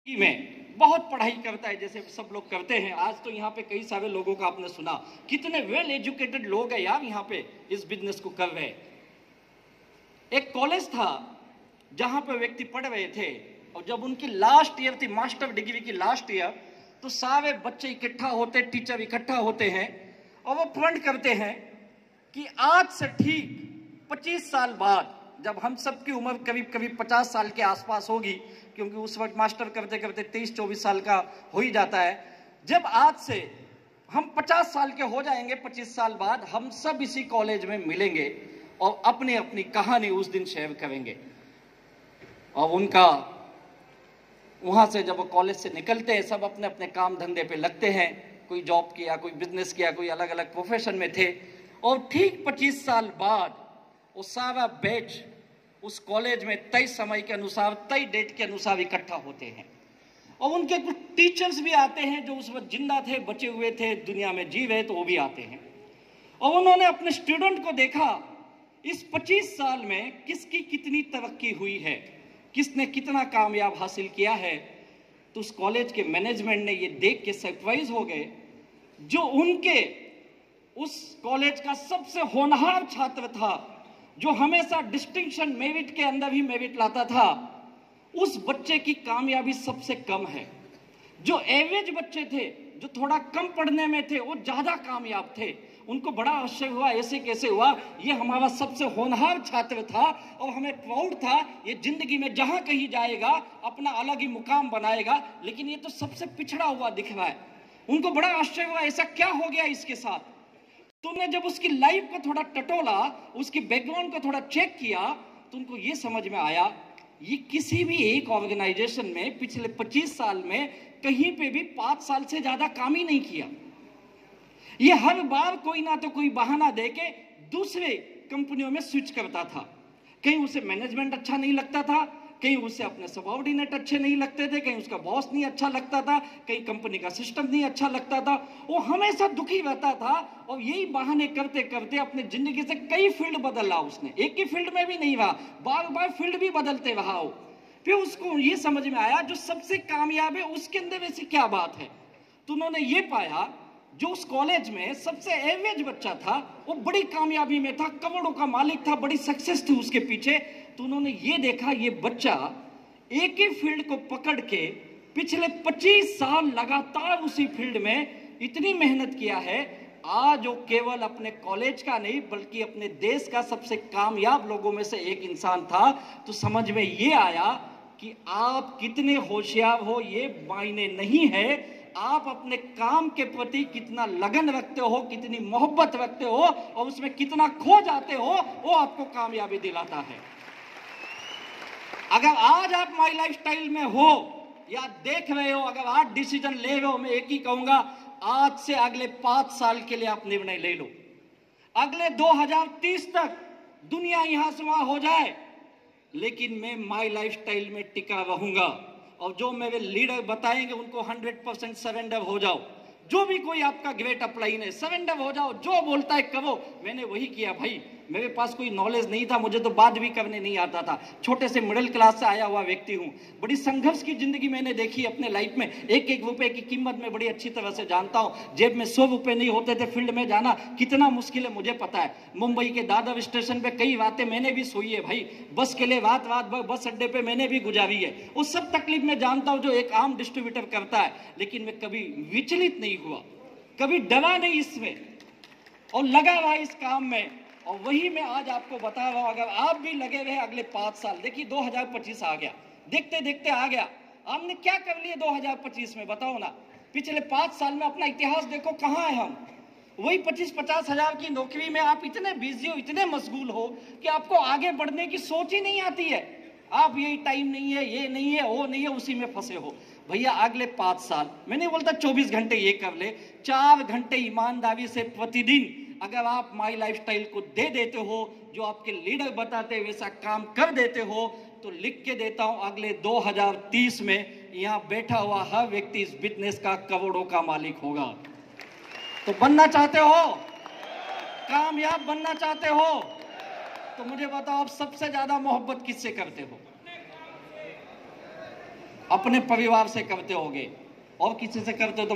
में बहुत पढ़ाई करता है, जैसे सब लोग करते हैं। आज तो यहाँ पे कई सारे लोगों का आपने सुना, कितने वेल एजुकेटेड लोग हैं यार यहाँ पे इस बिजनेस को कर रहे हैं। एक कॉलेज था जहाँ पे व्यक्ति पढ़ रहे थे, और जब उनकी लास्ट ईयर थी, मास्टर डिग्री की लास्ट ईयर, तो सारे बच्चे इकट्ठा होते, टीचर इकट्ठा होते हैं और वो प्रण करते हैं कि आज से ठीक 25 साल बाद, जब हम सब की उम्र करीब करीब 50 साल के आसपास होगी, क्योंकि उस वक्त मास्टर करते करते 23-24 साल का हो ही जाता है, जब आज से हम 50 साल के हो जाएंगे, 25 साल बाद हम सब इसी कॉलेज में मिलेंगे और अपनी अपनी कहानी उस दिन शेयर करेंगे। और उनका वहां से जब वो कॉलेज से निकलते हैं, सब अपने अपने काम धंधे पे लगते हैं, कोई जॉब किया, कोई बिजनेस किया, कोई अलग अलग प्रोफेशन में थे। और ठीक 25 साल बाद वो सारा बैच उस कॉलेज में तय समय के अनुसार, तय डेट के अनुसार इकट्ठा होते हैं। और उनके कुछ टीचर्स भी आते हैं जो उस वक्त जिंदा थे, बचे हुए थे, दुनिया में जी रहे, तो वो भी आते हैं। और उन्होंने अपने स्टूडेंट को देखा, इस 25 साल में किसकी कितनी तरक्की हुई है, किसने कितना कामयाब हासिल किया है। तो उस कॉलेज के मैनेजमेंट ने ये देख के सरप्राइज हो गए, जो उनके उस कॉलेज का सबसे होनहार छात्र था, जो हमेशा डिस्टिंक्शन मेरिट के अंदर ही मेरिट लाता था, उस बच्चे की कामयाबी सबसे कम है। जो एवरेज बच्चे थे, जो थोड़ा कम पढ़ने में थे, वो ज्यादा कामयाब थे। उनको बड़ा आश्चर्य हुआ, ऐसे कैसे हुआ, ये हमारा सबसे होनहार छात्र था और हमें प्राउड था, ये जिंदगी में जहां कहीं जाएगा अपना अलग ही मुकाम बनाएगा, लेकिन ये तो सबसे पिछड़ा हुआ दिख रहा है। उनको बड़ा आश्चर्य हुआ, ऐसा क्या हो गया इसके साथ। तुमने जब उसकी लाइफ को थोड़ा टटोला, उसकी बैकग्राउंड को थोड़ा चेक किया, तो उनको ये समझ में आया, ये किसी भी एक ऑर्गेनाइजेशन में पिछले 25 साल में कहीं पे भी 5 साल से ज्यादा काम ही नहीं किया। ये हर बार कोई ना तो कोई बहाना देके दूसरे कंपनियों में स्विच करता था। कहीं उसे मैनेजमेंट अच्छा नहीं लगता था, कहीं उसे अपने सबऑर्डिनेट अच्छे नहीं लगते थे, कहीं उसका बॉस नहीं अच्छा लगता था, कहीं कंपनी का सिस्टम नहीं अच्छा लगता था। वो हमेशा दुखी रहता था और यही बहाने करते करते अपने जिंदगी से कई फील्ड बदला उसने, एक ही फील्ड में भी नहीं रहा, बार बार फील्ड भी बदलते रहा वो। फिर उसको ये समझ में आया, जो सबसे कामयाब है उसके अंदर ऐसी क्या बात है। तो उन्होंने ये पाया, जो उस कॉलेज में सबसे एवरेज बच्चा था, वो बड़ी कामयाबी में था, करोड़ों का मालिक था, बड़ी सक्सेस थी उसके पीछे। तो उन्होंने ये देखा, ये बच्चा एक ही फील्ड को पकड़ के पिछले 25 साल लगातार उसी फील्ड में इतनी मेहनत किया है, आज वो केवल अपने कॉलेज का नहीं बल्कि अपने देश का सबसे कामयाब लोगों में से एक इंसान था। तो समझ में ये आया कि आप कितने होशियार हो ये मायने नहीं है, आप अपने काम के प्रति कितना लगन रखते हो, कितनी मोहब्बत रखते हो और उसमें कितना खो जाते हो, वो आपको कामयाबी दिलाता है। अगर आज आप माई लाइफस्टाइल में हो या देख रहे हो, अगर आज डिसीजन ले रहे हो, मैं एक ही कहूंगा, आज से अगले 5 साल के लिए आप निर्णय ले लो। अगले 2030 तक दुनिया यहां से वहां हो जाए, लेकिन मैं माई लाइफस्टाइल में टिका रहूंगा और जो मेरे लीडर बताएंगे उनको 100% सरेंडर हो जाओ। जो भी कोई आपका ग्रेट अपलाइन है, सरेंडर हो जाओ, जो बोलता है करो। मैंने वही किया भाई, मेरे पास कोई नॉलेज नहीं था, मुझे तो बात भी करने नहीं आता था, छोटे से मिडिल क्लास से आया हुआ व्यक्ति हूं। बड़ी संघर्ष की जिंदगी मैंने देखी अपने लाइफ में, एक एक रुपए की कीमत में बड़ी अच्छी तरह से जानता हूं। जेब में 100 रुपए नहीं होते थे, फील्ड में जाना कितना मुश्किल है मुझे पता है। मुंबई के दादर स्टेशन पे कई रातें मैंने भी सोई है भाई, बस के लिए रात रात भर बस अड्डे पे मैंने भी गुजारी है। उस सब तकलीफ में जानता हूं जो एक आम डिस्ट्रीब्यूटर करता है, लेकिन मैं कभी विचलित नहीं हुआ, कभी डरा नहीं इसमें और लगा रहा इस काम में। और वही मैं आज आपको बता रहा हूं, अगर आप भी लगे रहे अगले 5 साल, देखिए 2025 आ गया, देखते देखते आ गया, हमने क्या कर लिया 2025 में बताओ ना। पिछले 5 साल में अपना इतिहास देखो, कहां है हम। वही 25-50 हजार की नौकरी में आप इतने बिजी हो, इतने मशगूल हो कि आपको आगे बढ़ने की सोच ही नहीं आती है। आप यही टाइम नहीं है, ये नहीं है, वो नहीं है, उसी में फंसे हो। भैया अगले 5 साल, मैं नहीं बोलता 24 घंटे ये कर ले, 4 घंटे ईमानदारी से प्रतिदिन अगर आप माई लाइफस्टाइल को दे देते हो, जो आपके लीडर बताते हैं वैसा काम कर देते हो, तो लिख के देता हूं अगले 2030 में यहां बैठा हुआ हर व्यक्ति इस बिजनेस का करोड़ों का मालिक होगा। तो बनना चाहते हो, कामयाब बनना चाहते हो, तो मुझे बताओ आप सबसे ज्यादा मोहब्बत किससे करते हो। अपने परिवार से करते होगे और किसी से करते हो तो